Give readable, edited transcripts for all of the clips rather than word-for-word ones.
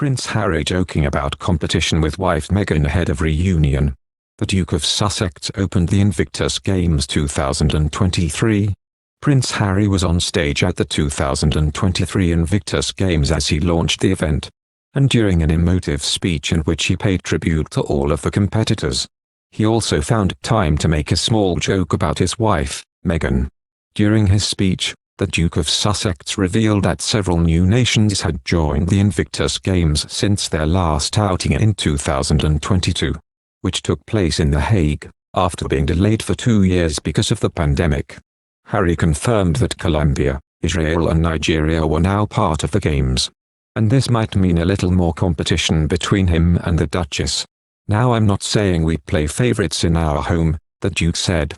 Prince Harry joking about competition with wife Meghan ahead of reunion. The Duke of Sussex opened the Invictus Games 2023. Prince Harry was on stage at the 2023 Invictus Games as he launched the event, and during an emotive speech in which he paid tribute to all of the competitors. He also found time to make a small joke about his wife, Meghan. During his speech, the Duke of Sussex revealed that several new nations had joined the Invictus Games since their last outing in 2022, which took place in The Hague, after being delayed for 2 years because of the pandemic. Harry confirmed that Colombia, Israel and Nigeria were now part of the Games, and this might mean a little more competition between him and the Duchess. "Now I'm not saying we play favorites in our home," the Duke said.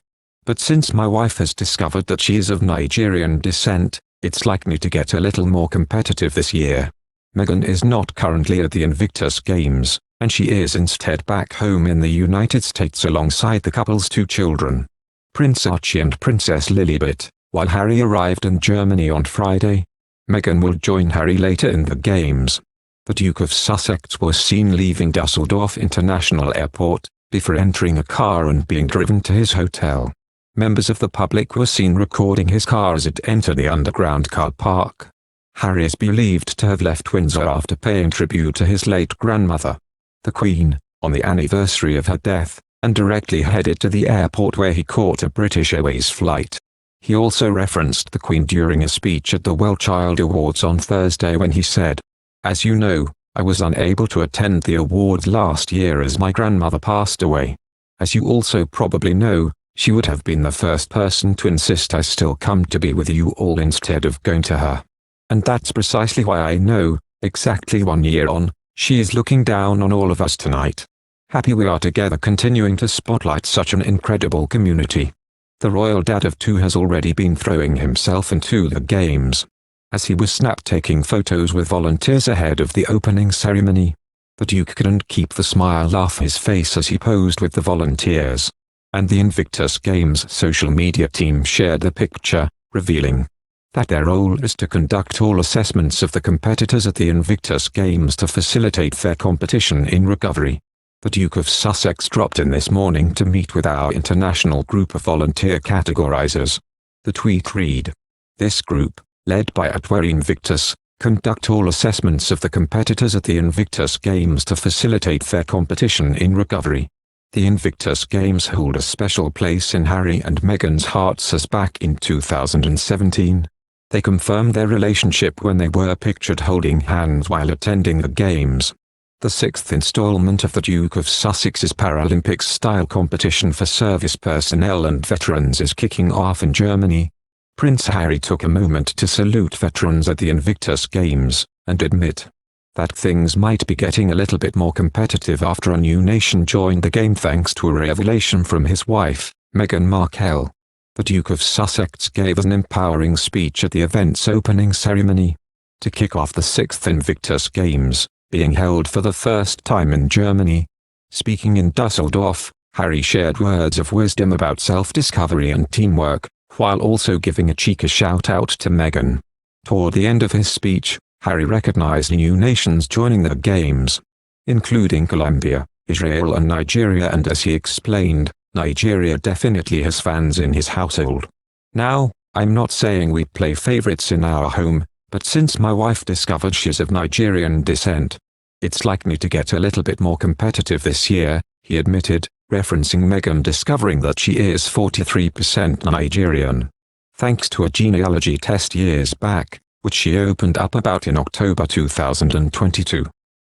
"But since my wife has discovered that she is of Nigerian descent, it's likely to get a little more competitive this year." Meghan is not currently at the Invictus Games, and she is instead back home in the United States alongside the couple's 2 children, Prince Archie and Princess Lilibet, while Harry arrived in Germany on Friday. Meghan will join Harry later in the Games. The Duke of Sussex was seen leaving Düsseldorf International Airport, before entering a car and being driven to his hotel. Members of the public were seen recording his car as it entered the underground car park. Harry is believed to have left Windsor after paying tribute to his late grandmother, the Queen, on the anniversary of her death, and directly headed to the airport where he caught a British Airways flight. He also referenced the Queen during a speech at the Well Child Awards on Thursday when he said, "As you know, I was unable to attend the awards last year as my grandmother passed away. As you also probably know, she would have been the first person to insist I still come to be with you all instead of going to her. And that's precisely why I know, exactly 1 year on, she is looking down on all of us tonight. Happy we are together continuing to spotlight such an incredible community." The royal dad of 2 has already been throwing himself into the Games, as he was snapped taking photos with volunteers ahead of the opening ceremony. The Duke couldn't keep the smile off his face as he posed with the volunteers, and the Invictus Games social media team shared the picture, revealing that their role is to conduct all assessments of the competitors at the Invictus Games to facilitate fair competition in recovery. The Duke of Sussex dropped in this morning to meet with our international group of volunteer categorizers. The tweet read, "This group, led by Invictus, conduct all assessments of the competitors at the Invictus Games to facilitate fair competition in recovery." The Invictus Games hold a special place in Harry and Meghan's hearts as back in 2017. They confirmed their relationship when they were pictured holding hands while attending the Games. The 6th installment of the Duke of Sussex's Paralympics-style competition for service personnel and veterans is kicking off in Germany. Prince Harry took a moment to salute veterans at the Invictus Games, and admit that things might be getting a little bit more competitive after a new nation joined the game thanks to a revelation from his wife, Meghan Markle. The Duke of Sussex gave an empowering speech at the event's opening ceremony, to kick off the 6th Invictus Games, being held for the first time in Germany. Speaking in Düsseldorf, Harry shared words of wisdom about self-discovery and teamwork, while also giving a cheeky shout-out to Meghan. Toward the end of his speech, Harry recognized new nations joining the Games, including Colombia, Israel and Nigeria, and as he explained, Nigeria definitely has fans in his household. "Now, I'm not saying we play favorites in our home, but since my wife discovered she's of Nigerian descent, it's likely to get a little bit more competitive this year," he admitted, referencing Meghan discovering that she is 43% Nigerian, thanks to a genealogy test years back, which she opened up about in October 2022.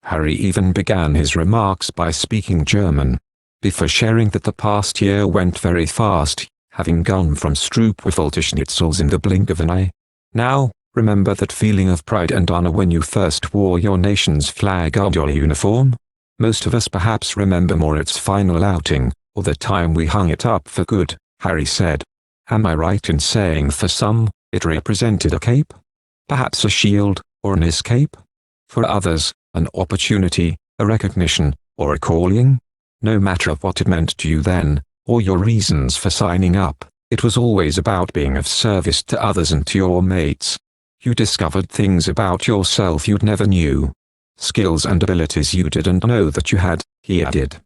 Harry even began his remarks by speaking German, before sharing that the past year went very fast, having gone from Stroopwafel to schnitzels in the blink of an eye. "Now, remember that feeling of pride and honor when you first wore your nation's flag on your uniform? Most of us perhaps remember more its final outing, or the time we hung it up for good," Harry said. "Am I right in saying for some, it represented a cape? Perhaps a shield, or an escape? For others, an opportunity, a recognition, or a calling? No matter what it meant to you then, or your reasons for signing up, it was always about being of service to others and to your mates. You discovered things about yourself you'd never knew. skills and abilities you didn't know that you had, he added.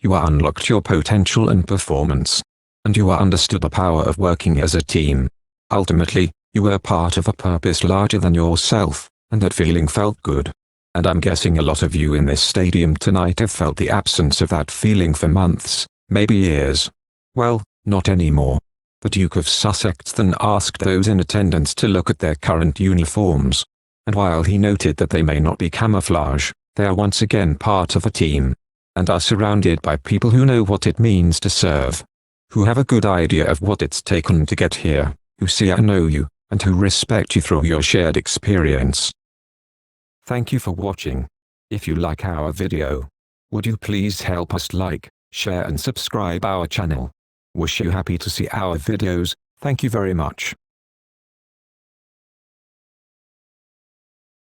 You unlocked your potential and performance. And you understood the power of working as a team. Ultimately, you were part of a purpose larger than yourself, and that feeling felt good. And I'm guessing a lot of you in this stadium tonight have felt the absence of that feeling for months, maybe years. Well, not anymore. The Duke of Sussex then asked those in attendance to look at their current uniforms. And while he noted that they may not be camouflage, they are once again part of a team. And are surrounded by people who know what it means to serve. Who have a good idea of what it's taken to get here, who see and know you, and who respect you through your shared experience. Thank you for watching. If you like our video, would you please help us like, share and subscribe our channel. Wish you happy to see our videos. Thank you very much.